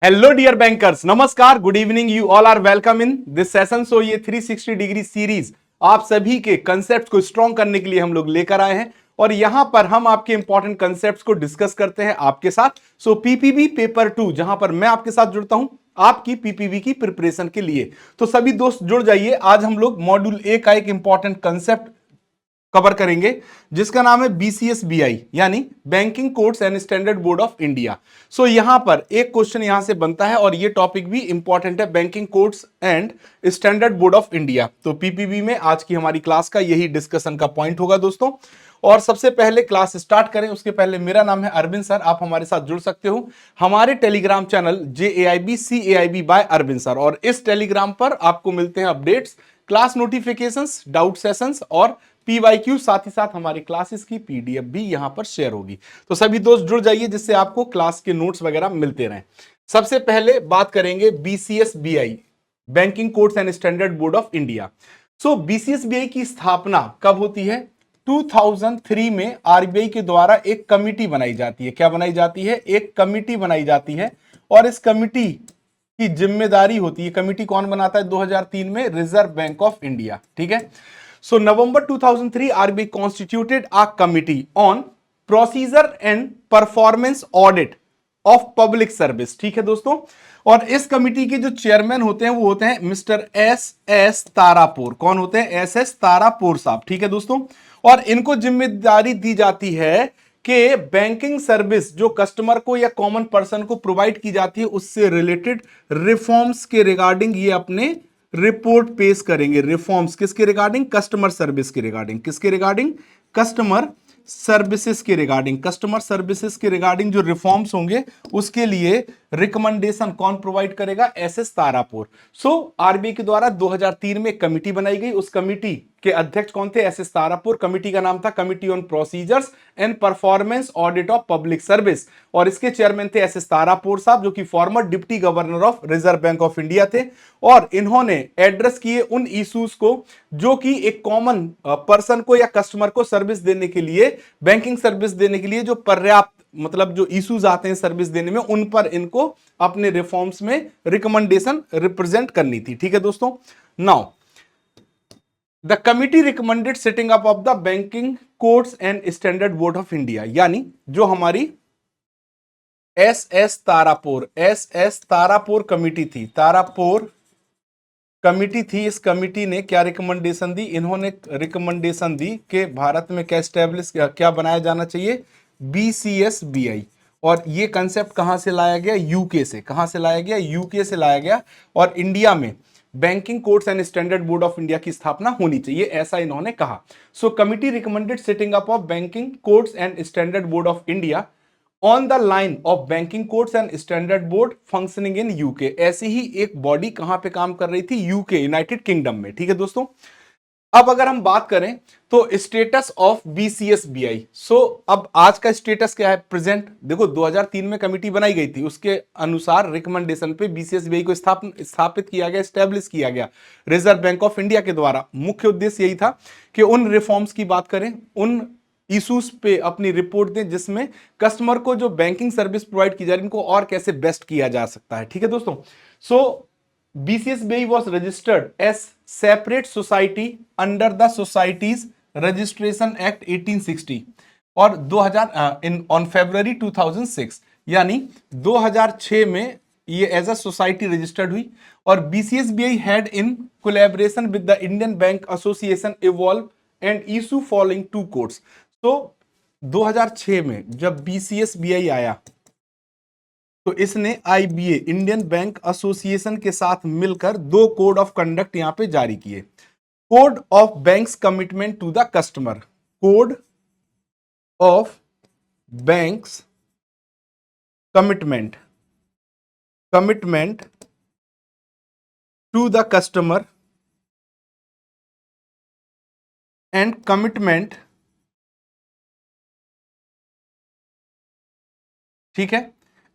Hello dear bankers, नमस्कार, good evening. You all are welcome in this session. So ये 360 degree series आप सभी के कंसेप्ट को स्ट्रॉन्ग करने के लिए हम लोग लेकर आए हैं और यहां पर हम आपके इंपॉर्टेंट कंसेप्ट्स को डिस्कस करते हैं आपके साथ। सो पीपीबी पेपर 2 जहां पर मैं आपके साथ जुड़ता हूं आपकी पीपीबी की प्रिपरेशन के लिए। तो सभी दोस्त जुड़ जाइए। आज हम लोग मॉड्यूल ए का एक इंपॉर्टेंट कंसेप्ट कवर करेंगे जिसका नाम है बीसीएसबीआई यानी banking codes and standard board of India. So यहां पर एक क्वेश्चन यहां से बनता है और ये टॉपिक भी इंपॉर्टेंट है, banking codes and standard board of India. तो पीपीबी में आज की हमारी क्लास का यही डिस्कशन का पॉइंट होगा दोस्तों। और सबसे पहले क्लास स्टार्ट करें उसके पहले मेरा नाम है अरविंद सर, आप हमारे साथ जुड़ सकते हो हमारे telegram channel JAIB by Arvind sir. और इस टेलीग्राम पर आपको मिलते हैं updates, class notifications, doubt sessions और PYQ, साथ ही साथ हमारी क्लासेस की PDF भी यहां पर शेयर होगी। तो सभी दोस्त जुड़ जाइए जिससे आपको क्लास के नोट्स वगैरह मिलते रहें। सबसे पहले बात करेंगे BCSBI, banking codes and standard board of India. So BCSBI की स्थापना कब होती है? 2003 में RBI के द्वारा एक कमिटी बनाई जाती है। क्या बनाई जाती है? एक कमिटी बनाई जाती है और इस कमिटी की जिम्मेदारी होती है, कमिटी कौन बनाता है 2003 में? Reserve bank of India. ठीक है। So November 2003, RBI constituted a committee on procedure and performance audit of public service। ठीक है दोस्तों। और इस कमिटी के जो चेयरमैन होते हैं वो होते हैं मिस्टर SS तारापुर। कौन होते हैं? SS तारापुर साहब। ठीक है दोस्तों। और इनको जिम्मेदारी दी जाती है कि बैंकिंग सर्विस जो कस्टमर को या कॉमन पर्सन को प्रोवाइड की जाती है उससे रिलेटेड रिफॉर्म्स के रिगार्डिंग ये अपने रिपोर्ट पेश करेंगे। रिफॉर्म्स किसके रिगार्डिंग? कस्टमर सर्विस के रिगार्डिंग। किसके रिगार्डिंग? कस्टमर सर्विसेज के रिगार्डिंग। कस्टमर सर्विसेज के रिगार्डिंग जो रिफॉर्म्स होंगे उसके लिए रिकमेंडेशन कौन प्रोवाइड करेगा? SS तारापुर। सो आरबीआई के द्वारा 2003 में एक कमिटी बनाई गई। उस कमिटी के अध्यक्ष कौन थे? SS तारापुर। कमिटी का नाम था committee on procedures and performance audit of public service और इसके चेयरमैन थे SS तारापुर साहब जो कि farmer deputy governor of reserve bank of India थे। और इन्होंने एड्रेस किए उन इश्यूज को जो कि एक कॉमन पर्सन को या कस्टमर को सर्विस देने के लिए, बैंकिंग सर्विस देने के लिए जो पर्याप्त मतलब जो इश्यूज आते हैं सर्विस देने में, उन पर इनको अपने रिफॉर्म्स में रिकमेंडेशन रिप्रेजेंट करनी थी। ठीक है दोस्तों। Now the committee recommended setting up of the banking codes and standard board of India, यानी जो हमारी SS तारापुर कमिटी थी, तारापुर कमिटी थी। इस कमिटी ने क्या रिकमेंडेशन दी? इन्होंने रिकमेंडेशन दी कि भारत में क्या स्टैब्लिश क्या बनाया जाना चाहिए? BCSBI। और ये कंसेप्ट कहां से लाया गया? यूके से। कहां से लाया गया? यूके से लाया गया। और इंडिया में banking codes and standard board of India की स्थापना होनी चाहिए, ऐसा इन्होंने कहा। So committee recommended setting up of banking codes and standard board of India on the line of banking codes and standard board functioning in UK. ऐसी ही एक बॉडी कहां पे काम कर रही थी? यूके, यूनाइटेड किंगडम में। ठीक है दोस्तों। अब अगर हम बात करें तो स्टेटस ऑफ BCSBI। सो अब आज का स्टेटस क्या है? प्रेजेंट देखो 2003 में कमिटी बनाई गई थी, उसके अनुसार रिकमेंडेशन पे BCSBI को स्थापित किया गया, स्टैब्लिश किया गया रिजर्व बैंक ऑफ इंडिया के द्वारा। मुख्य उद्देश्य यही था कि उन रिफॉर्म्स की बात करें, उन इश्यूज पे अपनी रिपोर्ट दें जिसमें कस्टमर को जो बैंकिंग सर्विस प्रोवाइड की जा रही है इनको और कैसे बेस्ट किया जा सकता है। ठीक है दोस्तों। सो BCSBI was registered as separate society under the Societies Registration Act 1860 और 2000 ऑन फरवरी 2006, यानी 2006 में ये एज अ सोसाइटी रजिस्टर्ड हुई। और BCSBI had in collaboration with the Indian bank association evolve and issue following 2 codes. तो 2006 में जब BCSBI आया तो इसने IBA, इंडियन बैंक एसोसिएशन के साथ मिलकर 2 कोड ऑफ कंडक्ट यहां पे जारी किए। Code of banks commitment to the customer, code of banks commitment to the customer and commitment, ठीक है,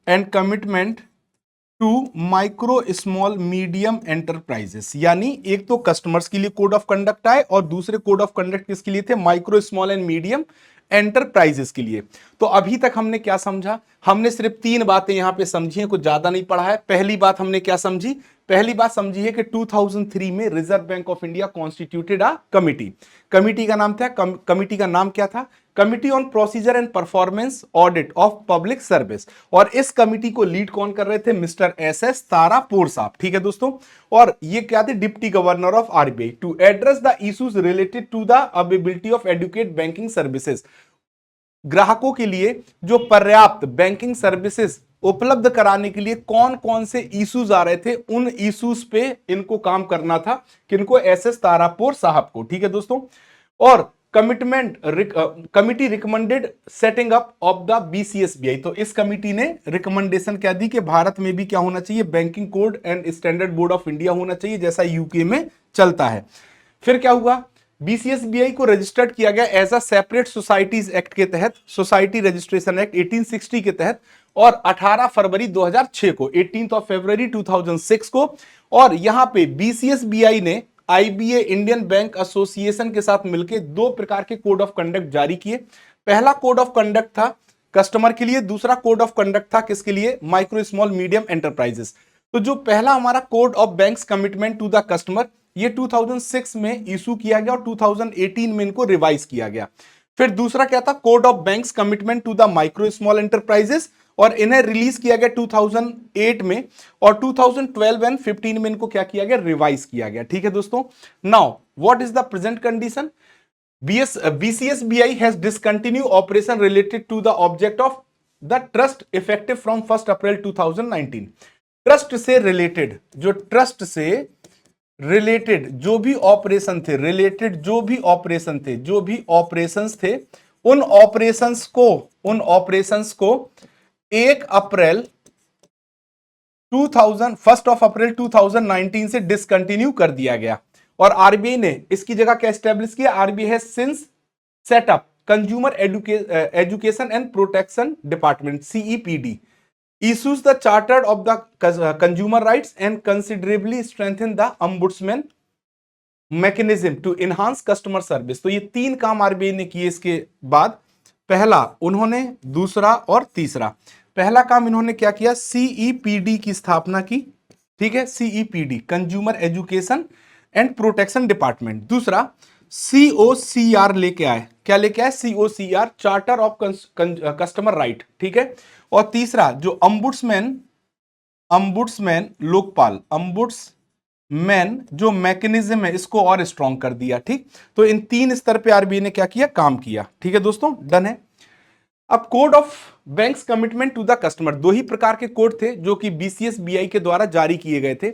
and commitment to micro small medium enterprises. यानी एक तो कस्टमर्स के लिए कोड ऑफ कंडक्ट आए और दूसरे कोड ऑफ कंडक्ट किसके लिए थे? Micro small and medium enterprises के लिए। तो अभी तक हमने क्या समझा? हमने सिर्फ 3 बातें यहां पे समझी हैं, कुछ ज्यादा नहीं पढ़ा है। पहली बात हमने क्या समझी? पहली बात समझी है कि 2003 में reserve bank of India constituted a committee. Committee का नाम था, कमिटी का नाम क्या था? Committee on procedure and performance audit of public service. और इस कमिटी को लीड कौन कर रहे थे? मिस्टर एस तारापुर साहब। ठीक है दोस्तों। और ये क्या थे? Deputy governor of RBI, to address the issues related to the availability of adequate banking services. ग्राहकों के लिए जो पर्याप्त बैंकिंग सर्विसेज उपलब्ध कराने के लिए कौन कौन से इश्यूज आ रहे थे, उन इश्यूज पे इनको काम करना था। किनको? एस तारापुर साहब को। ठीक है दोस्तों। और committee recommended setting up of the BCSBI. तो इस कमिटी ने रिकमेंडेशन क्या दी कि भारत में भी क्या होना चाहिए? Banking code and standard board of India होना चाहिए, जैसा यूके में चलता है। फिर क्या हुआ? बीसीएसबीआई को रजिस्टर्ड किया गया as a separate societies act के तहत, सोसाइटी रजिस्ट्रेशन एक्ट 1860 के तहत, और 18 फरवरी 2006 को, 18 फरवरी 2006 को। और यहां पे बीसीएसबीआई ने आईबीए इंडियन बैंक एसोसिएशन के साथ मिलकर 2 प्रकार के कोड ऑफ कंडक्ट जारी किए। पहला कोड ऑफ कंडक्ट था कस्टमर के लिए, दूसरा कोड ऑफ कंडक्ट था किसके लिए? Micro small medium enterprises. तो जो पहला हमारा code of banks commitment to the customer, ये 2006 में इशू किया गया और 2018 में इनको रिवाइज किया गया। फिर दूसरा क्या था? Code of banks commitment to the micro small enterprises, और इन्हें रिलीज किया गया 2008 में, और 2012 एंड 15 में इनको क्या किया गया? रिवाइज किया गया। ठीक है दोस्तों। Now what is the present condition? BCSBI has discontinued operation related to the object of the trust effective from 1st April 2019। Trust से रिलेटेड, जो ट्रस्ट से रिलेटेड जो भी ऑपरेशन थे, रिलेटेड जो भी ऑपरेशन थे, जो भी ऑपरेशंस थे, उन ऑपरेशंस को 1 अप्रैल 2019 से डिसकंटिन्यू कर दिया गया। और आरबीआई ने इसकी जगह क्या एस्टेब्लिश किया? RBI has since set up consumer education and protection department, CEPD, issues the charter of the consumer rights and considerably strengthen the ombudsman mechanism to enhance customer service। तो ये 3 काम आरबीआई ने किए इसके बाद। पहला उन्होंने, दूसरा और तीसरा। पहला काम इन्होंने क्या किया? सीईपीडी की स्थापना की। ठीक है, CEPD, consumer education and protection department. दूसरा सीओसीआर लेके आए। क्या लेके आए? COCR, charter of customer right. ठीक है। और तीसरा जो अंबुड्समैन लोकपाल, अंबुड्समैन जो मैकेनिज्म है, इसको और स्ट्रॉन्ग कर दिया। ठीक। तो इन 3 स्तर पे आरबीआई ने क्या किया? काम किया। ठीक है दोस्तों, डन है। अब code of banks commitment to the customer, 2 ही प्रकार के कोड थे जो कि बीसीएसबीआई के द्वारा जारी किए गए थे।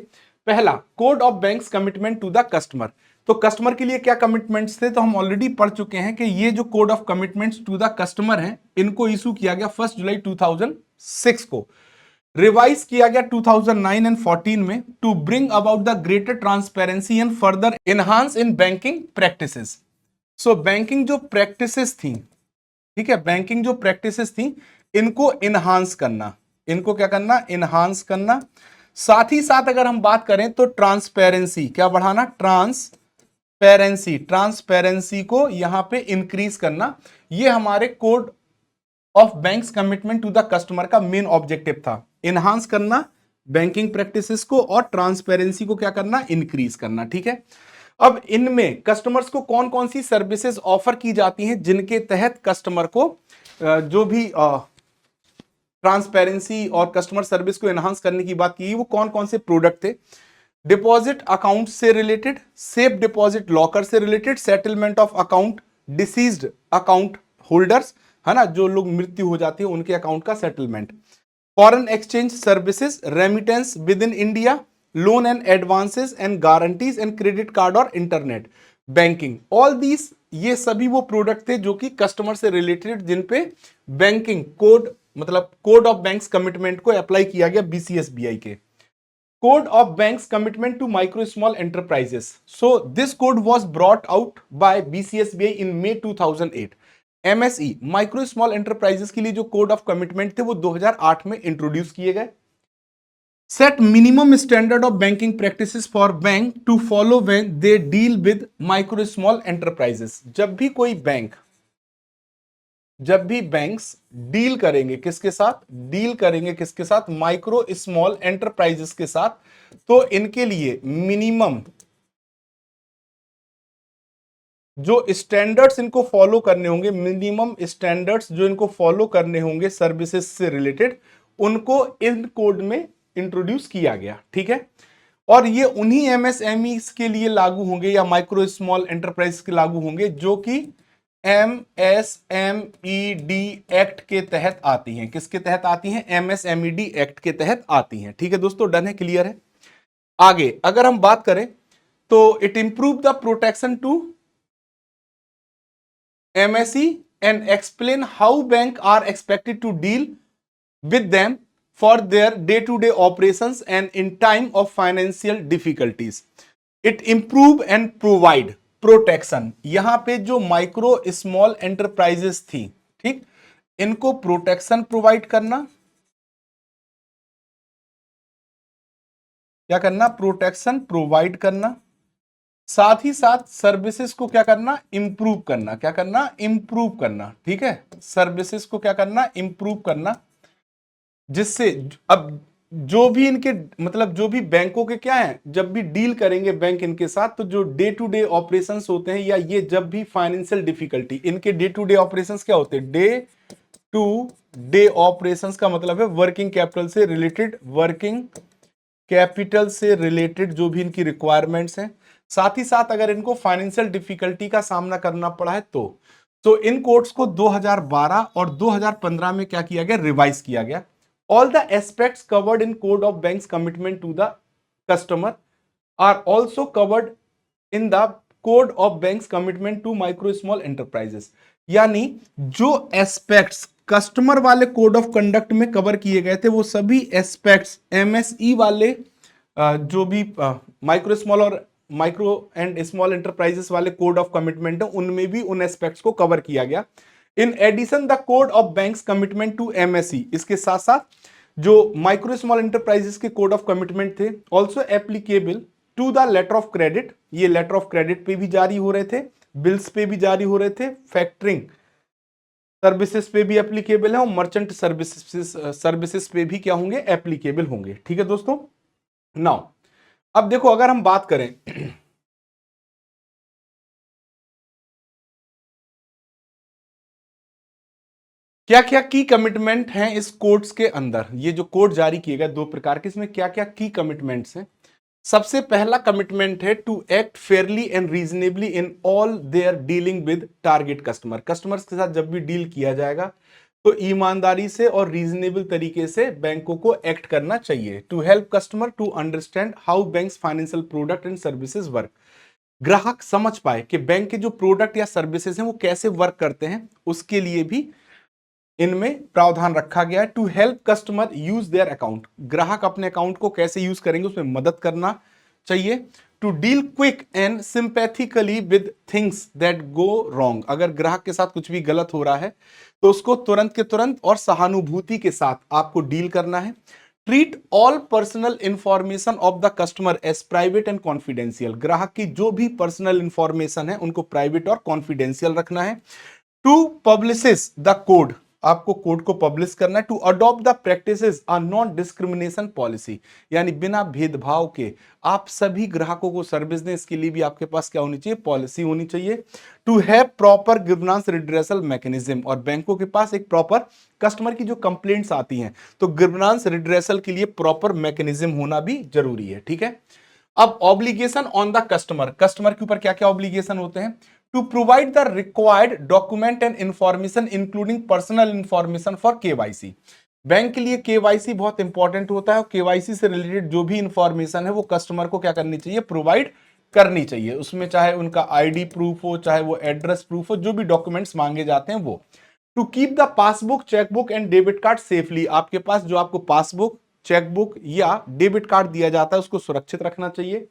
पहला code of banks commitment to the customer. तो कस्टमर के लिए क्या कमिटमेंट्स थे? तो हम ऑलरेडी पढ़ चुके हैं कि ये जो code of commitments to the customer हैं, इनको इशू किया गया 1 जुलाई 2006 को, रिवाइज किया गया 2009 एंड 14 में, to bring about the greater transparency and further enhance in banking practices. So banking जो प्रैक्टिसेस थी, ठीक है, बैंकिंग जो प्रैक्टिसेस थी, इनको इनहांस करना। इनको क्या करना? इनहांस करना। साथ ही साथ अगर हम बात करें तो ट्रांसपेरेंसी, क्या बढ़ाना? ट्रांसपेरेंसी को यहां पे इंक्रीज करना। ये हमारे code of banks commitment to the customer का मेन ऑब्जेक्टिव था। इनहांस करना बैंकिंग प्रैक्टिसेस को, और ट्रांसपेरेंसी को क्या करना? इंक्रीज करना। ठीक है। अब इनमें कस्टमर्स को कौन कौन सी सर्विसेज ऑफर की जाती हैं जिनके तहत कस्टमर को जो भी ट्रांसपेरेंसी और कस्टमर सर्विस को एनहांस करने की बात की, वो कौन कौन से प्रोडक्ट थे? डिपॉजिट अकाउंट से रिलेटेड, सेफ डिपॉजिट लॉकर से related, settlement of account deceased account holders, है ना, जो लोग मृत्यु हो जाती है उनके अकाउंट का settlement, foreign exchange services, remittance with in India, loan and advances and guarantees and credit card और इंटरनेट बैंकिंग। ऑल दीज, ये सभी वो प्रोडक्ट थे जो कि कस्टमर से रिलेटेड, जिन पे बैंकिंग कोड, मतलब कोड ऑफ बैंक्स कमिटमेंट को अप्लाई किया गया बीसीएसबीआई के। Code of Banks Commitment to Micro Small Enterprises. So this code was brought out by BCSBI in May 2008. MSE micro small enterprises के लिए जो कोड ऑफ कमिटमेंट थे वो 2008 में इंट्रोड्यूस किए गए। Set minimum standard of banking practices for bank to follow when they deal with micro small enterprises. जब भी कोई बैंक जब भी बैंक्स डील करेंगे किसके साथ, डील करेंगे किसके साथ, माइक्रो स्मॉल एंटरप्राइजेस के साथ, तो इनके लिए मिनिमम जो स्टैंडर्ड्स इनको फॉलो करने होंगे, मिनिमम स्टैंडर्ड्स जो इनको फॉलो करने होंगे सर्विसेज से रिलेटेड, उनको इन कोड में इंट्रोड्यूस किया गया। ठीक है, और ये उन्हीं एमएसएमई के लिए लागू होंगे या माइक्रो स्मॉल एंटरप्राइज के लागू होंगे जो कि एमएसएमईडी एक्ट के तहत आती हैं। किसके तहत आती हैं, एमएसएमईडी एक्ट के तहत आती हैं। ठीक है दोस्तों, डन है, क्लियर है। आगे अगर हम बात करें तो it improve the protection to MSE and explain how bank are expected to deal with them for their day-to-day operations and in time of financial difficulties. It improve and provide protection. यहां पे जो micro small enterprises थी, ठीक, इनको protection provide करना, क्या करना, protection provide करना, साथ ही साथ सर्विसेज को क्या करना, इंप्रूव करना। क्या करना, इंप्रूव करना। ठीक है, सर्विसेज को क्या करना, इंप्रूव करना, जिससे अब जो भी इनके मतलब जो भी बैंकों के क्या है, जब भी डील करेंगे बैंक इनके साथ, तो जो डे टू डे ऑपरेशंस होते हैं या ये जब भी फाइनेंशियल डिफिकल्टी, इनके डे टू डे ऑपरेशंस क्या होते हैं, डे टू डे ऑपरेशंस का मतलब है वर्किंग कैपिटल से रिलेटेड, वर्किंग कैपिटल से रिलेटेड जो भी इनकी रिक्वायरमेंट्स हैं, साथ ही साथ अगर इनको फाइनेंशियल डिफिकल्टी का सामना करना पड़ा है तो इन कोड्स को 2012 और 2015 में क्या किया गया, रिवाइज किया गया। All the aspects covered in Code of Banks commitment to the customer are also covered in the Code of Banks commitment to micro small enterprises. यानी जो एस्पेक्ट्स कस्टमर वाले कोड ऑफ कंडक्ट में cover किए गए थे, वो सभी aspects MSE वाले जो भी माइक्रो स्मॉल और माइक्रो एंड स्मॉल एंटरप्राइजेस वाले कोड ऑफ कमिटमेंट है, उनमें भी उन एस्पेक्ट्स को कवर किया गया। In addition the code of banks commitment to MSE, इसके साथ साथ जो माइक्रो स्मॉल एंटरप्राइजेस के कोड ऑफ कमिटमेंट थे, also applicable to the letter of credit, ये लेटर ऑफ क्रेडिट पे भी जारी हो रहे थे, बिल्स पे भी जारी हो रहे थे, फैक्टरिंग सर्विसेज पे भी एप्लीकेबल है और मर्चेंट सर्विसेज पे भी क्या होंगे, एप्लीकेबल होंगे। ठीक है दोस्तों, नाउ अब देखो अगर हम बात करें क्या क्या की कमिटमेंट हैं इस कोड्स के अंदर, ये जो कोड जारी किए गए दो प्रकार के, इसमें क्या क्या की कमिटमेंट्स हैं। सबसे पहला कमिटमेंट है to act fairly and reasonably in all their dealing with target customer. Customers के साथ जब भी डील किया जाएगा तो ईमानदारी से और रीजनेबल तरीके से बैंकों को एक्ट करना चाहिए। To help customer to understand how banks financial product and services work, ग्राहक समझ पाए कि बैंक के जो प्रोडक्ट या सर्विसेज हैं वो कैसे वर्क करते हैं, उसके लिए भी इनमें प्रावधान रखा गया है। To help customer use their account, ग्राहक अपने अकाउंट को कैसे यूज करेंगे उसमें मदद करना चाहिए। To deal quick and sympathetically with things that go wrong, अगर ग्राहक के साथ कुछ भी गलत हो रहा है तो उसको तुरंत के तुरंत और सहानुभूति के साथ आपको डील करना है। Treat all personal information of the customer as private and confidential, ग्राहक की जो भी पर्सनल इंफॉर्मेशन है उनको प्राइवेट और कॉन्फिडेंशियल रखना है। टू पब्लिशिश द कोड, आपको कोड को पब्लिश करना है। To adopt the practices a non discrimination policy, यानी बिना भेदभाव के आप सभी ग्राहकों को सर्विस दें, इसके लिए भी आपके पास क्या होनी चाहिए, पॉलिसी होनी चाहिए। To have proper governance redressal mechanism, और बैंकों के पास एक प्रॉपर कस्टमर की जो कंप्लेंट्स आती हैं तो गिवर्नेंस रिड्रेसल के लिए प्रॉपर मैकेनिज्म होना भी जरूरी है। ठीक है, अब obligation on the customer, customer के ऊपर क्या क्या ऑब्लिगेशन होते हैं। To provide the required document and information including personal information for KYC, bank के लिए केवाईसी बहुत इंपॉर्टेंट होता है और केवाईसी से रिलेटेड जो भी इंफॉर्मेशन है वो कस्टमर को क्या करनी चाहिए, प्रोवाइड करनी चाहिए। उसमें चाहे उनका आईडी प्रूफ हो, चाहे वो एड्रेस प्रूफ हो, जो भी डॉक्यूमेंट्स मांगे जाते हैं वो। To keep the passbook, chequebook and debit card safely, आपके पास जो आपको पासबुक, चेकबुक या डेबिट कार्ड दिया जाता है उसको सुरक्षित रखना चाहिए।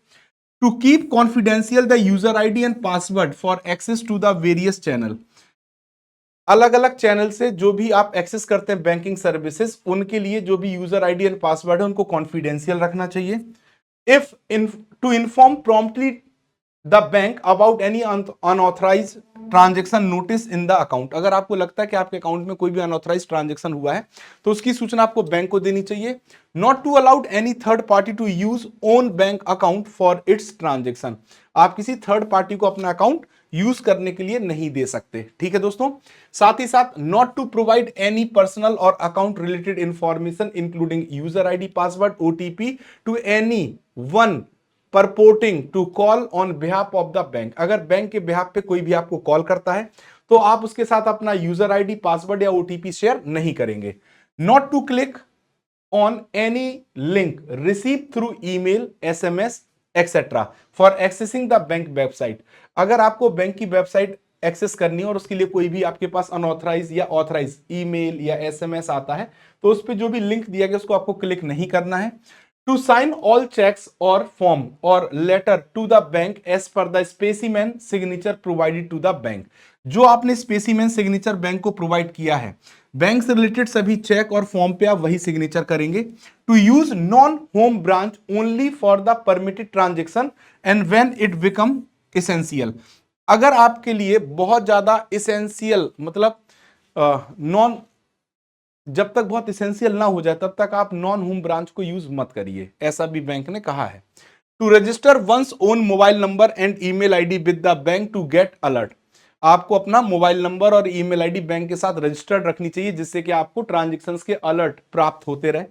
To keep confidential the user ID and password for access to the various channel, अलग अलग चैनल से जो भी आप एक्सेस करते हैं बैंकिंग सर्विसेज, उनके लिए जो भी यूजर आईडी एंड पासवर्ड है उनको कॉन्फिडेंशियल रखना चाहिए। If to inform promptly the bank about any unauthorised transaction notice in the account. अगर आपको लगता है कि आपके अकाउंट में कोई भी अनऑथराइज ट्रांजेक्शन हुआ है तो उसकी सूचना आपको बैंक को देनी चाहिए। Not to allowed any third party to use own bank account for its transaction. आप किसी थर्ड पार्टी को अपना अकाउंट यूज करने के लिए नहीं दे सकते। ठीक है दोस्तों, साथ ही साथ not to provide any personal और account related information including user ID, password, OTP to any one purporting to call on behalf of the bank. अगर बैंक के बिहाफ पे कोई भी आपको कॉल करता है तो आप उसके साथ अपना यूजर आईडी, पासवर्ड या ओटीपी शेयर नहीं करेंगे। Not to click on any link receive through email, SMS etcetera for accessing the bank website. अगर आपको बैंक की वेबसाइट एक्सेस करनी है और उसके लिए कोई भी आपके पास अनऑथराइज या ऑथराइज ईमेल या एसएमएस आता है तो उस पर जो भी लिंक दिया गया उसको आपको क्लिक नहीं करना है। टू साइन ऑल चेक्स और फॉर्म और letter to the bank as per the specimen signature provided to the bank. जो आपने स्पेसिमेन सिग्नेचर बैंक को प्रोवाइड किया है, बैंक से रिलेटेड सभी चेक और फॉर्म पे आप वही सिग्नेचर करेंगे। To use non home branch only for the permitted transaction and when it become essential. अगर आपके लिए बहुत ज्यादा एसेंशियल मतलब नॉन जब तक बहुत इसेंशियल ना हो जाए तब तक आप नॉन होम ब्रांच को यूज मत करिए, ऐसा भी बैंक ने कहा है। To register one's own mobile number and email ID with the bank to get alert. आपको अपना मोबाइल नंबर और ईमेल आईडी बैंक के साथ रजिस्टर्ड रखनी चाहिए जिससे कि आपको ट्रांजेक्शंस के अलर्ट प्राप्त होते रहे।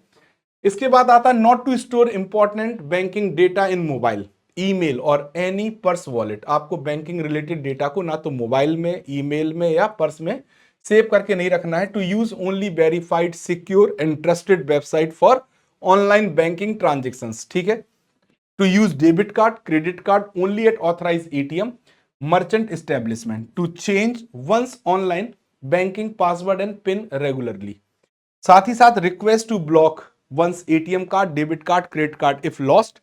इसके बाद आता है not to store important banking data in mobile, email और एनी पर्स वॉलेट। आपको बैंकिंग रिलेटेड डेटा को ना तो मोबाइल में, ईमेल में या पर्स में सेव करके नहीं रखना है। To use only verified, secure and trusted website for online banking transactions. ठीक है। To use debit card, credit card only at authorise ATM, merchant establishment. To change one's online banking password and PIN regularly. साथ ही साथ request to block one's ATM card, debit card, credit card if lost,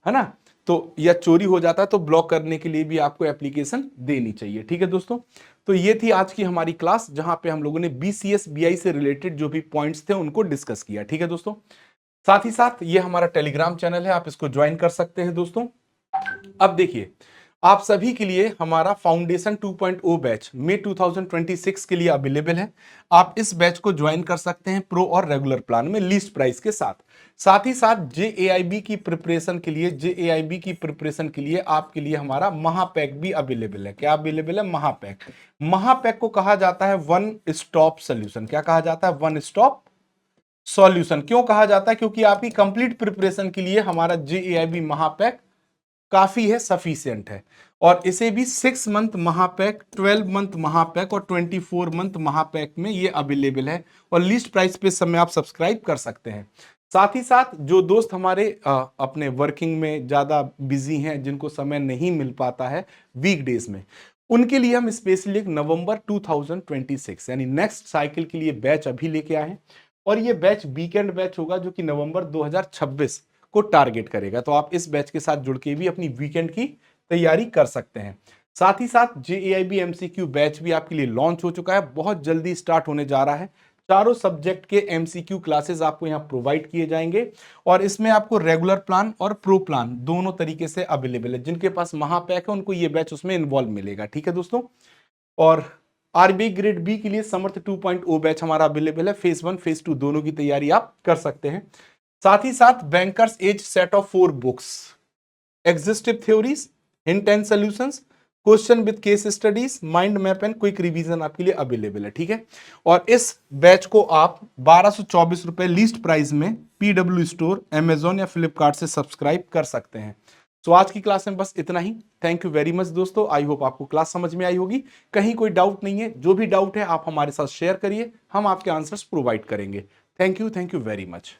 है ना, तो या चोरी हो जाता है तो ब्लॉक करने के लिए भी आपको एप्लीकेशन देनी चाहिए। ठीक है दोस्तों, तो ये थी आज की हमारी क्लास जहां पे हम लोगों ने बीसीएस बीआई से रिलेटेड जो भी पॉइंट्स थे उनको डिस्कस किया। ठीक है दोस्तों, साथ ही साथ ये हमारा टेलीग्राम चैनल है, आप इसको ज्वाइन कर सकते हैं दोस्तों। अब देखिए, आप सभी के लिए हमारा फाउंडेशन 2.0 बैच मई 2026 के लिए अवेलेबल है। आप इस बैच को ज्वाइन कर सकते हैं प्रो और रेगुलर प्लान में लीस्ट प्राइस के साथ। साथ ही साथ जेएआईबी की प्रिपरेशन के लिए आपके लिए हमारा महापैक भी अवेलेबल है। क्या अवेलेबल है? महापैक। महापैक को कहा जाता है वन स्टॉप सोल्यूशन। क्या कहा जाता है? One stop solution. क्यों कहा जाता है? क्योंकि आपकी कंप्लीट प्रिपरेशन के लिए हमारा जेएआईबी महापैक काफी है, सफिशिएंट है। और इसे भी 6 मंथ महापैक, 12 मंथ महापैक और 24 मंथ महापैक में ये अवेलेबल है और लिस्ट प्राइस पे समय आप सब्सक्राइब कर सकते हैं। साथ ही साथ जो दोस्त हमारे अपने वर्किंग में ज्यादा बिजी हैं, जिनको समय नहीं मिल पाता है वीकडेज में, उनके लिए हम स्पेशली एक नवंबर 2026 यानी नेक्स्ट साइकिल के लिए बैच अभी लेके आए हैं और ये बैच वीकेंड बैच होगा जो कि नवंबर 2026 को टारगेट करेगा। तो आप इस बैच के साथ जुड़ के भी अपनी वीकेंड की तैयारी कर सकते हैं। साथ ही साथ जेएआईबी एमसीक्यू बैच भी आपके लिए लॉन्च हो चुका है, बहुत जल्दी स्टार्ट होने जा रहा है। चारों सब्जेक्ट के एमसीक्यू क्लासेस आपको यहाँ प्रोवाइड किए जाएंगे और इसमें आपको रेगुलर प्लान और प्रो प्लान दोनों तरीके से अवेलेबल है। जिनके पास महापैक है उनको ये बैच उसमें इन्वॉल्व मिलेगा। ठीक है दोस्तों, और आरबीआई ग्रेड बी के लिए समर्थ 2.0 बैच हमारा अवेलेबल है। फेज 1 फेज 2 दोनों की तैयारी आप कर सकते हैं। साथ ही साथ bankers edge set of 4 books, exhaustive theories, hint and solutions, question with case studies, mind map and quick revision आपके लिए अवेलेबल है। ठीक है, और इस बैच को आप 1224 रुपए लीस्ट प्राइस में पीडब्ल्यू स्टोर, अमेजॉन या फ्लिपकार्ट से सब्सक्राइब कर सकते हैं। तो आज की क्लास में बस इतना ही। थैंक यू वेरी मच दोस्तों, आई होप आपको क्लास समझ में आई होगी। कहीं कोई डाउट नहीं है, जो भी डाउट है आप हमारे साथ शेयर करिए, हम आपके आंसर्स प्रोवाइड करेंगे। Thank you very much.